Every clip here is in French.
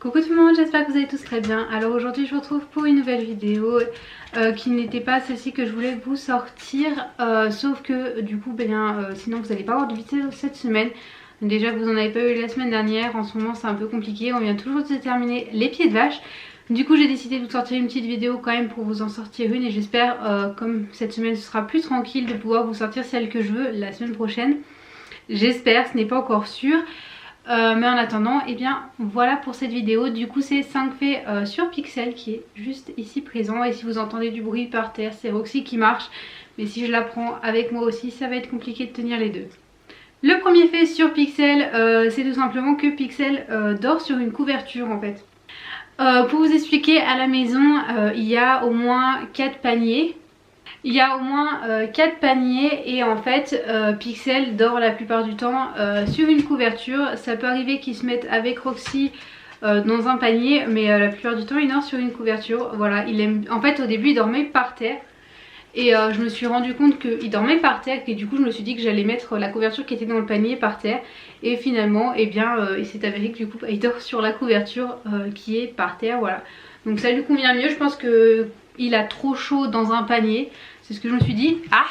Coucou tout le monde, j'espère que vous allez tous très bien. Alors aujourd'hui je vous retrouve pour une nouvelle vidéo qui n'était pas celle-ci que je voulais vous sortir, sauf que du coup sinon vous n'allez pas avoir de vidéo cette semaine. Déjà que vous en avez pas eu la semaine dernière, en ce moment c'est un peu compliqué, on vient toujours de terminer les pieds de vache. Du coup j'ai décidé de vous sortir une petite vidéo quand même pour vous en sortir une, et j'espère comme cette semaine ce sera plus tranquille, de pouvoir vous sortir celle que je veux la semaine prochaine. J'espère, ce n'est pas encore sûr. Mais en attendant, et bien voilà pour cette vidéo. Du coup c'est 5 faits sur Pixel qui est juste ici présent. Et si vous entendez du bruit par terre, c'est Roxy qui marche. Mais si je la prends avec moi aussi, ça va être compliqué de tenir les deux. Le premier fait sur Pixel, c'est tout simplement que Pixel dort sur une couverture en fait. Pour vous expliquer, à la maison il y a au moins 4 paniers. Il y a au moins 4 paniers et en fait Pixel dort la plupart du temps sur une couverture. Ça peut arriver qu'il se mette avec Roxy dans un panier, mais la plupart du temps il dort sur une couverture. Voilà, il aime... En fait au début il dormait par terre et je me suis rendu compte qu'il dormait par terre, et du coup je me suis dit que j'allais mettre la couverture qui était dans le panier par terre. Et finalement il s'est avéré que du coup il dort sur la couverture qui est par terre. Voilà, donc ça lui convient mieux. Je pense que il a trop chaud dans un panier, c'est ce que je me suis dit. Ah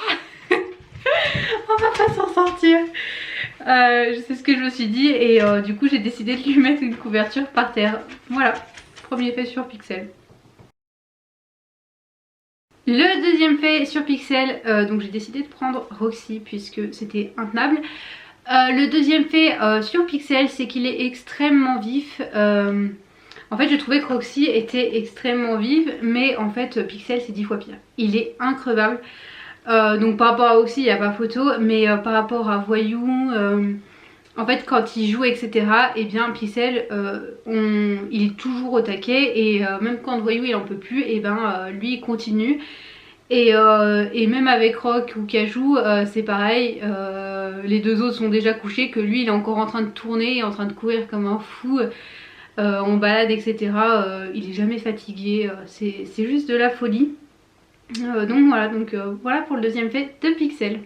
on va pas s'en sortir. C'est ce que je me suis dit, et du coup j'ai décidé de lui mettre une couverture par terre. Voilà, premier fait sur Pixel. Le deuxième fait sur Pixel, donc j'ai décidé de prendre Roxy puisque c'était intenable. Le deuxième fait sur Pixel, c'est qu'il est extrêmement vif. En fait je trouvais que Roxy était extrêmement vive, mais en fait Pixel c'est 10 fois pire. Il est increvable. Donc par rapport à Roxy il n'y a pas photo, mais par rapport à Voyou, en fait quand il joue etc, et bien Pixel il est toujours au taquet, et même quand Voyou il en peut plus, et lui il continue. Et même avec Rock ou Cajou c'est pareil, les deux autres sont déjà couchés, que lui il est encore en train de tourner, en train de courir comme un fou. En balade etc, il est jamais fatigué, c'est juste de la folie. Donc voilà pour le deuxième fait de Pixel.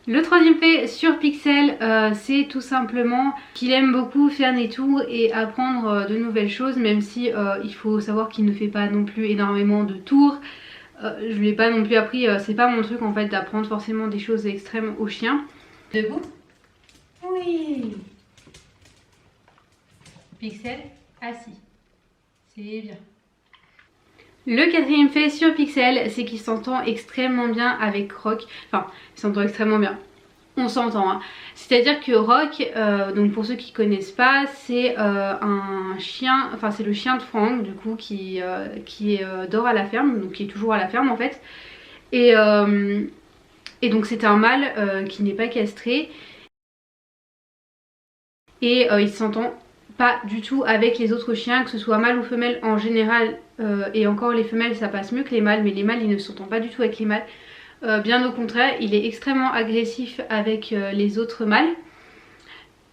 Le troisième fait sur Pixel, c'est tout simplement qu'il aime beaucoup faire des tours et apprendre de nouvelles choses, même si il faut savoir qu'il ne fait pas non plus énormément de tours. Je lui ai pas non plus appris, c'est pas mon truc en fait d'apprendre forcément des choses extrêmes aux chiens. Debout. Oui. Pixel assis, c'est bien. Le quatrième fait sur Pixel, c'est qu'il s'entend extrêmement bien avec Rock. Enfin, il s'entend extrêmement bien, on s'entend hein. C'est à dire que Rock, donc pour ceux qui connaissent pas, c'est un chien, enfin c'est le chien de Franck du coup qui dort à la ferme, donc qui est toujours à la ferme en fait. Et donc c'est un mâle qui n'est pas castré, et il s'entend pas du tout avec les autres chiens, que ce soit mâle ou femelle en général, et encore les femelles ça passe mieux que les mâles, mais les mâles ils ne s'entendent pas du tout avec les mâles. Bien au contraire, il est extrêmement agressif avec les autres mâles.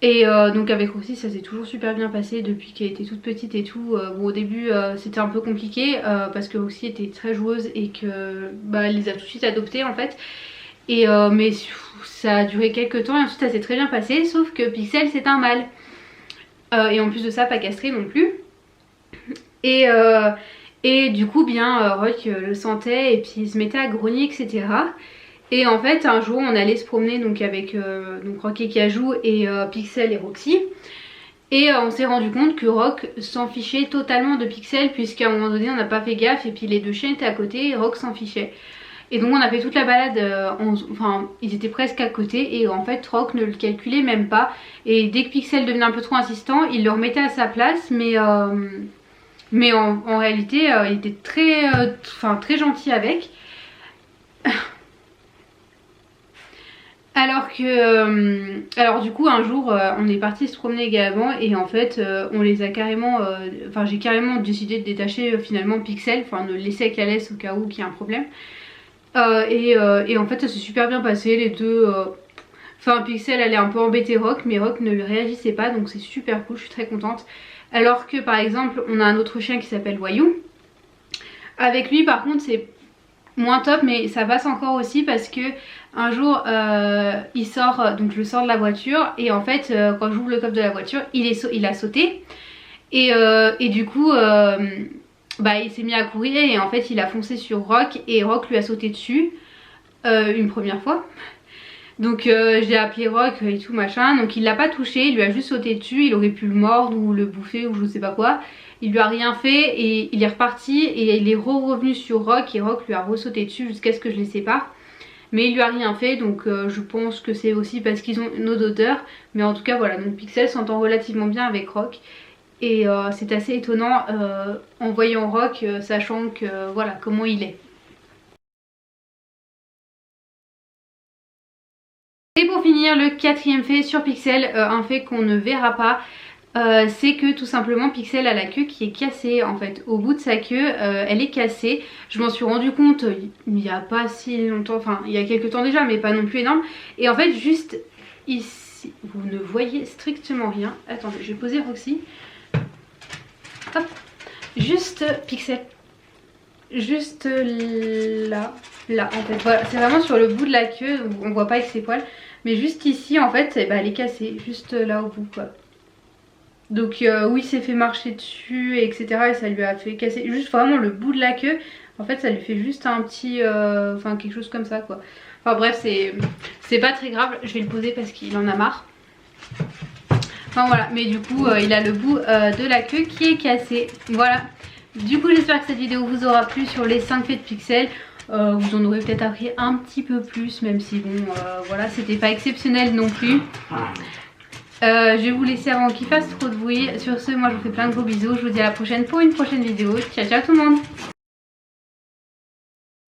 Et donc avec Roxy ça s'est toujours super bien passé depuis qu'elle était toute petite et tout. Bon au début c'était un peu compliqué parce que Roxy était très joueuse et que elle les a tout de suite adoptés en fait. Et mais ça a duré quelques temps et ensuite ça s'est très bien passé, sauf que Pixel c'est un mâle. Et en plus de ça pas castré non plus. Et du coup Rock le sentait et puis il se mettait à grogner etc. Et en fait un jour on allait se promener donc avec donc Rock et Cajou et Pixel et Roxy. Et on s'est rendu compte que Rock s'en fichait totalement de Pixel, puisqu'à un moment donné on n'a pas fait gaffe et puis les deux chiens étaient à côté et Rock s'en fichait. Et donc on a fait toute la balade, enfin ils étaient presque à côté, et en fait Rock ne le calculait même pas. Et dès que Pixel devenait un peu trop insistant, il le remettait à sa place, mais en réalité il était très gentil avec. Alors du coup un jour on est parti se promener également, et en fait on les a carrément, j'ai carrément décidé de détacher finalement Pixel, enfin de le laisser avec la laisse au cas où qu'il y a un problème. Et en fait ça s'est super bien passé, les deux. Pixel allait un peu embêter Rock, mais Rock ne lui réagissait pas, donc c'est super cool, je suis très contente. Alors que par exemple on a un autre chien qui s'appelle Voyou. Avec lui par contre c'est moins top, mais ça passe encore aussi parce que Un jour il sort, donc je sors de la voiture et en fait quand j'ouvre le coffre de la voiture il a sauté et du coup bah, il s'est mis à courir et en fait il a foncé sur Rock et Rock lui a sauté dessus une première fois. Donc j'ai appelé Rock et tout machin, donc il l'a pas touché, il lui a juste sauté dessus, il aurait pu le mordre ou le bouffer ou je sais pas quoi. Il lui a rien fait et il est reparti et il est revenu sur Rock et Rock lui a ressauté dessus jusqu'à ce que je les sépare. Mais il lui a rien fait, donc je pense que c'est aussi parce qu'ils ont une odeur. Mais en tout cas voilà, donc Pixel s'entend relativement bien avec Rock. Et c'est assez étonnant en voyant Rock, sachant que voilà comment il est. Et pour finir, le quatrième fait sur Pixel, un fait qu'on ne verra pas, c'est que tout simplement Pixel a la queue qui est cassée en fait. Au bout de sa queue, elle est cassée. Je m'en suis rendu compte il n'y a pas si longtemps, enfin il y a quelques temps déjà, mais pas non plus énorme. Et en fait juste ici, vous ne voyez strictement rien. Attendez, je vais poser Roxy. Hop, juste Pixel. Juste là en fait, voilà, c'est vraiment sur le bout de la queue, on voit pas avec ses poils. Mais juste ici en fait, bah, elle est cassée, juste là au bout quoi. Donc oui, il s'est fait marcher dessus etc. et ça lui a fait casser juste vraiment le bout de la queue. En fait ça lui fait juste un petit, enfin quelque chose comme ça quoi. Enfin bref, c'est pas très grave, je vais le poser parce qu'il en a marre. Enfin voilà, mais du coup il a le bout de la queue qui est cassé. Voilà, du coup j'espère que cette vidéo vous aura plu sur les 5 faits de Pixel. Vous en aurez peut-être appris un petit peu plus, même si bon voilà, c'était pas exceptionnel non plus. Je vais vous laisser avant qu'il fasse trop de bruit. Sur ce, moi je vous fais plein de gros bisous. Je vous dis à la prochaine pour une prochaine vidéo. Ciao ciao tout le monde.